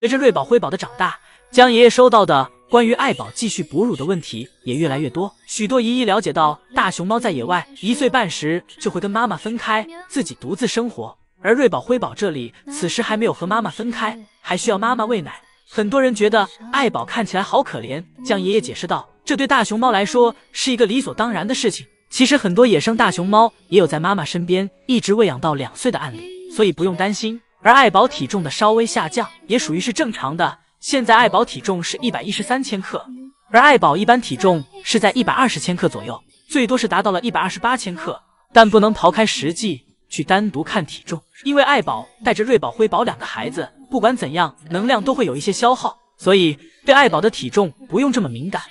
随着瑞宝、辉宝的长大，江爷爷收到的关于爱宝继续哺乳的问题也越来越多。许多姨姨了解到大熊猫在野外1岁半时就会跟妈妈分开，自己独自生活，而瑞宝、辉宝这里此时还没有和妈妈分开，还需要妈妈喂奶。很多人觉得爱宝看起来好可怜，江爷爷解释道，这对大熊猫来说是一个理所当然的事情。其实很多野生大熊猫也有在妈妈身边一直喂养到2岁的案例，所以不用担心。而爱宝体重的稍微下降也属于是正常的，现在爱宝体重是113千克，而爱宝一般体重是在120千克左右，最多是达到了128千克。但不能刨开实际去单独看体重，因为爱宝带着瑞宝、辉宝2个孩子，不管怎样能量都会有一些消耗，所以对爱宝的体重不用这么敏感。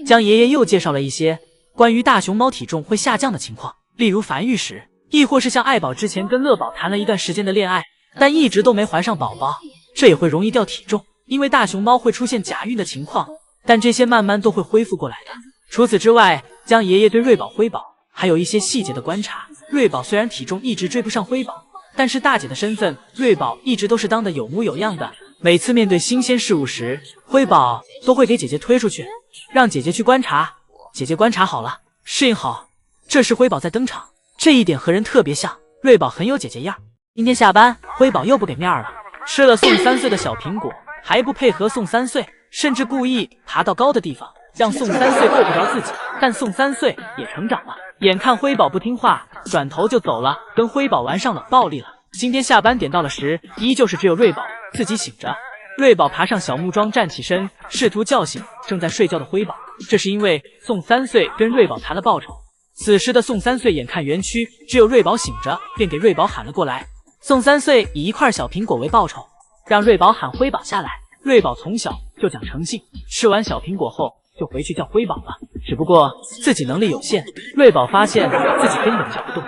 江爷爷又介绍了一些关于大熊猫体重会下降的情况，例如繁育时，亦或是像爱宝之前跟乐宝谈了一段时间的恋爱，但一直都没怀上宝宝，这也会容易掉体重，因为大熊猫会出现假孕的情况，但这些慢慢都会恢复过来的。除此之外，江爷爷对瑞宝、辉宝还有一些细节的观察。瑞宝虽然体重一直追不上辉宝，但是大姐的身份，瑞宝一直都是当得有模有样的。每次面对新鲜事物时，辉宝都会给姐姐推出去，让姐姐去观察。姐姐观察好了，适应好，这时辉宝再登场，这一点和人特别像。瑞宝很有姐姐样。今天下班，辉宝又不给面了，吃了送3岁的小苹果，还不配合送3岁，甚至故意爬到高的地方，让送3岁够不着自己。但送3岁也成长了，眼看辉宝不听话，转头就走了，跟辉宝玩上冷暴力了。今天下班点到了时，依旧是只有瑞宝自己醒着。瑞宝爬上小木桩站起身，试图叫醒正在睡觉的辉宝，这是因为宋3岁跟瑞宝谈了报酬。此时的宋3岁眼看园区只有瑞宝醒着，便给瑞宝喊了过来。宋3岁以1块小苹果为报酬，让瑞宝喊辉宝下来。瑞宝从小就讲诚信，吃完小苹果后就回去叫辉宝了，只不过自己能力有限，瑞宝发现自己根本叫不动，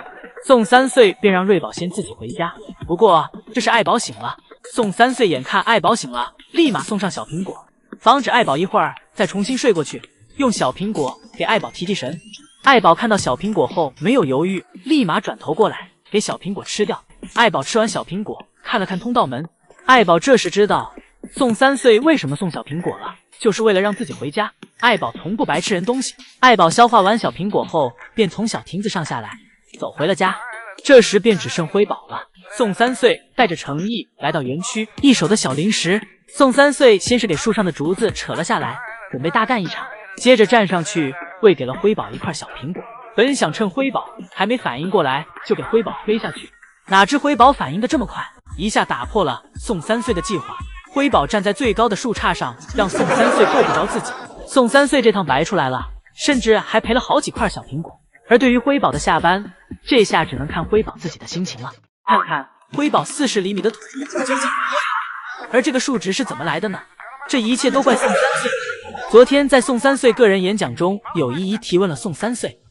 宋3岁便让瑞宝先自己回家。不过这是爱宝醒了，宋3岁眼看爱宝醒了，立马送上小苹果，防止爱宝一会儿再重新睡过去，用小苹果给爱宝提提神。爱宝看到小苹果后没有犹豫，立马转头过来给小苹果吃掉。爱宝吃完小苹果，看了看通道门，爱宝这时知道宋3岁为什么送小苹果了，就是为了让自己回家。爱宝从不白吃人东西。爱宝消化完小苹果后，便从小亭子上下来，走回了家。这时便只剩辉宝了。宋3岁带着诚意来到园区，一手的小零食。宋3岁先是给树上的竹子扯了下来，准备大干一场，接着站上去喂给了辉宝1块小苹果。本想趁辉宝还没反应过来就给辉宝推下去，哪知辉宝反应的这么快，一下打破了宋3岁的计划。辉宝站在最高的树杈上，让宋3岁够不着自己。宋3岁这趟白出来了，甚至还赔了好几块小苹果。而对于辉宝的下班，这下只能看辉宝自己的心情了。看看辉宝40厘米的腿究竟多远，而这个数值是怎么来的呢？这一切都怪宋3岁。昨天在宋3岁个人演讲中，有姨姨提问了宋3岁。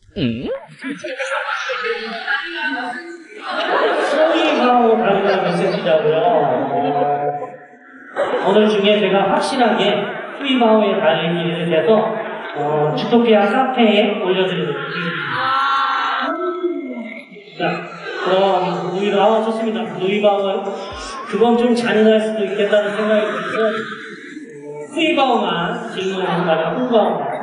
오늘 중에 제가 확실하게 후이바오의 달리기에 대해서 주토피아 카페에 올려드리도록 하겠습니다. 자, 그럼 후이바오 좋습니다. 후이바오 그건 좀 잔인할 수도 있겠다는 생각이 들어서 후이바오만 질문하는 후이바오만.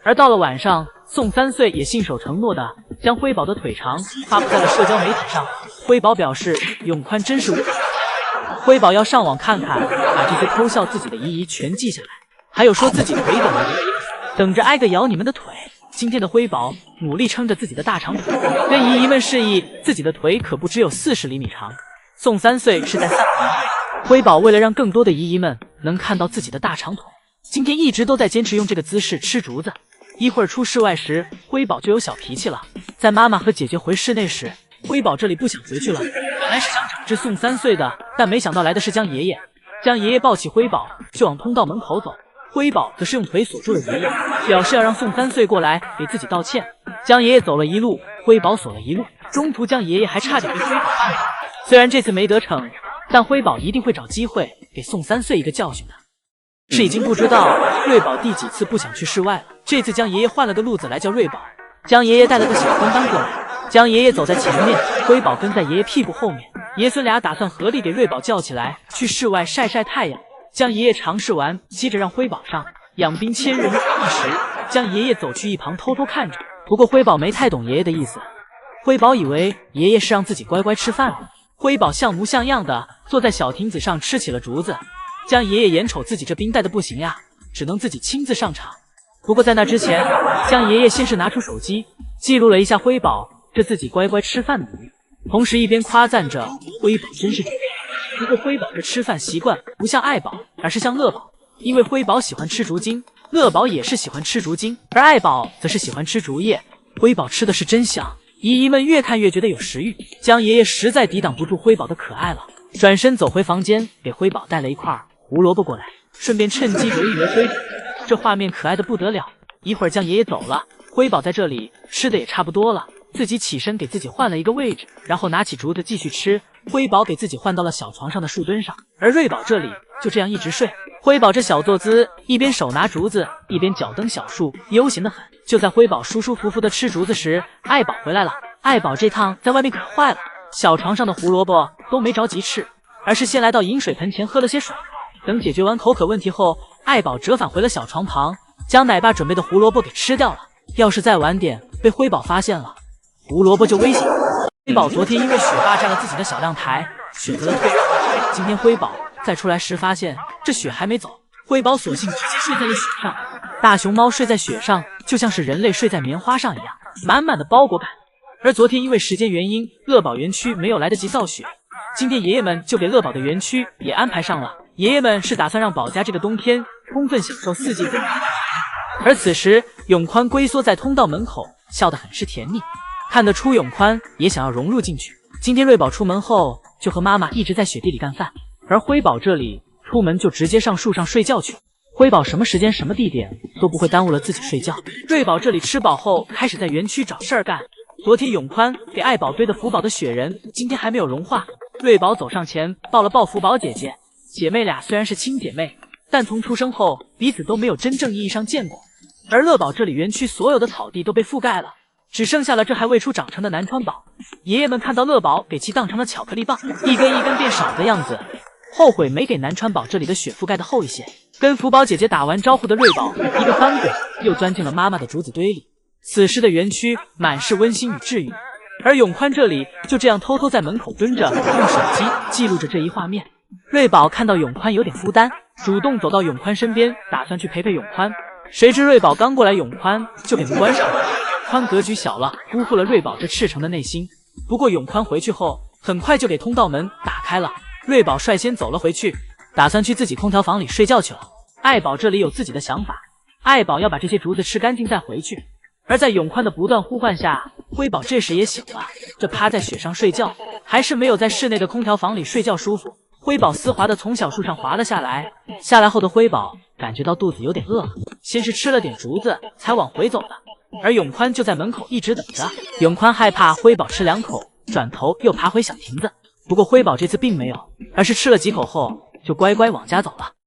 而到了晚上，宋3岁也信守承诺的将辉宝的腿长发布在了社交媒体上。辉宝表示永宽真是无可。辉宝要上网看看，把这些偷笑自己的姨姨全记下来，还有说自己腿短的姨姨，等着挨个咬你们的腿。今天的辉宝努力撑着自己的大长腿，跟姨姨们示意自己的腿可不只有40厘米长。宋3岁是在散步，辉宝为了让更多的姨姨们能看到自己的大长腿，今天一直都在坚持用这个姿势吃竹子。一会儿出室外时，辉宝就有小脾气了。在妈妈和姐姐回室内时，辉宝这里不想回去了，本来是想整治宋3岁的，但没想到来的是江爷爷。江爷爷抱起辉宝就往通道门口走，辉宝则是用腿锁住了爷爷，表示要让宋3岁过来给自己道歉。江爷爷走了一路，辉宝锁了一路，中途江爷爷还差点被辉宝绊倒。虽然这次没得逞，但辉宝一定会找机会给宋3岁一个教训的。是已经不知道瑞宝第几次不想去室外了，这次江爷爷换了个路子来叫瑞宝。江爷爷带了个小跟班过来，江爷爷走在前面，辉宝跟在爷爷屁股后面。爷孙俩打算合力给瑞宝叫起来，去室外晒晒太阳。将爷爷尝试完，接着让辉宝上，养兵千日，一时将爷爷走去一旁偷偷看着。不过辉宝没太懂爷爷的意思，辉宝以为爷爷是让自己乖乖吃饭的。辉宝像模像样的坐在小亭子上吃起了竹子，将爷爷眼瞅自己这兵带的不行呀，只能自己亲自上场。不过在那之前，将爷爷先是拿出手机记录了一下辉宝这自己乖乖吃饭的模样，同时一边夸赞着辉宝真是真。不过辉宝这吃饭习惯不像爱宝，而是像乐宝，因为辉宝喜欢吃竹筋，乐宝也是喜欢吃竹筋，而爱宝则是喜欢吃竹叶。辉宝吃的是真香，姨姨们越看越觉得有食欲，将爷爷实在抵挡不住辉宝的可爱了，转身走回房间，给辉宝带了一块胡萝卜过来，顺便趁机揉一揉辉宝。这画面可爱的不得了。一会儿将爷爷走了，辉宝在这里吃的也差不多了，自己起身给自己换了一个位置，然后拿起竹子继续吃。辉宝给自己换到了小床上的树墩上，而瑞宝这里就这样一直睡。辉宝这小坐姿，一边手拿竹子，一边脚蹬小树，悠闲得很。就在辉宝舒舒服服的吃竹子时，爱宝回来了。爱宝这趟在外面可坏了，小床上的胡萝卜都没着急吃，而是先来到饮水盆前喝了些水。等解决完口渴问题后，爱宝折返回了小床旁，将奶爸准备的胡萝卜给吃掉了。要是再晚点被辉宝发现了，胡萝卜就危险。辉宝昨天因为雪霸占了自己的小亮台，选择了退。今天辉宝再出来时发现这雪还没走，辉宝索性直接睡在了雪上。大熊猫睡在雪上就像是人类睡在棉花上一样，满满的包裹感。而昨天因为时间原因，乐宝园区没有来得及造雪，今天爷爷们就给乐宝的园区也安排上了。爷爷们是打算让宝家这个冬天充分享受四季分明的感觉。而此时永宽龟缩在通道门口，笑得很是甜蜜，看得出永宽也想要融入进去。今天瑞宝出门后就和妈妈一直在雪地里干饭，而辉宝这里出门就直接上树上睡觉去。辉宝什么时间什么地点都不会耽误了自己睡觉。瑞宝这里吃饱后开始在园区找事儿干。昨天永宽给爱宝堆的福宝的雪人今天还没有融化，瑞宝走上前抱了抱福宝姐姐。姐妹俩虽然是亲姐妹，但从出生后彼此都没有真正意义上见过。而乐宝这里园区所有的草地都被覆盖了，只剩下了这还未出长成的南川宝。爷爷们看到乐宝给其当成了巧克力棒，一根一根变少的样子，后悔没给南川宝这里的雪覆盖的厚一些。跟福宝姐姐打完招呼的瑞宝一个翻滚又钻进了妈妈的竹子堆里。此时的园区满是温馨与治愈，而永宽这里就这样偷偷在门口蹲着，用手机记录着这一画面。瑞宝看到永宽有点孤单，主动走到永宽身边，打算去陪陪永宽。谁知瑞宝刚过来，永宽就给门关上了。宽格局小了，辜负了瑞宝这赤诚的内心。不过永宽回去后，很快就给通道门打开了。瑞宝率先走了回去，打算去自己空调房里睡觉去了。爱宝这里有自己的想法，爱宝要把这些竹子吃干净再回去。而在永宽的不断呼唤下，辉宝这时也醒了。这趴在雪上睡觉，还是没有在室内的空调房里睡觉舒服。辉宝丝滑的从小树上滑了下来，下来后的辉宝感觉到肚子有点饿了，先是吃了点竹子才往回走的。而永宽就在门口一直等着。永宽害怕辉宝吃2口，转头又爬回小亭子。不过辉宝这次并没有，而是吃了几口后就乖乖往家走了。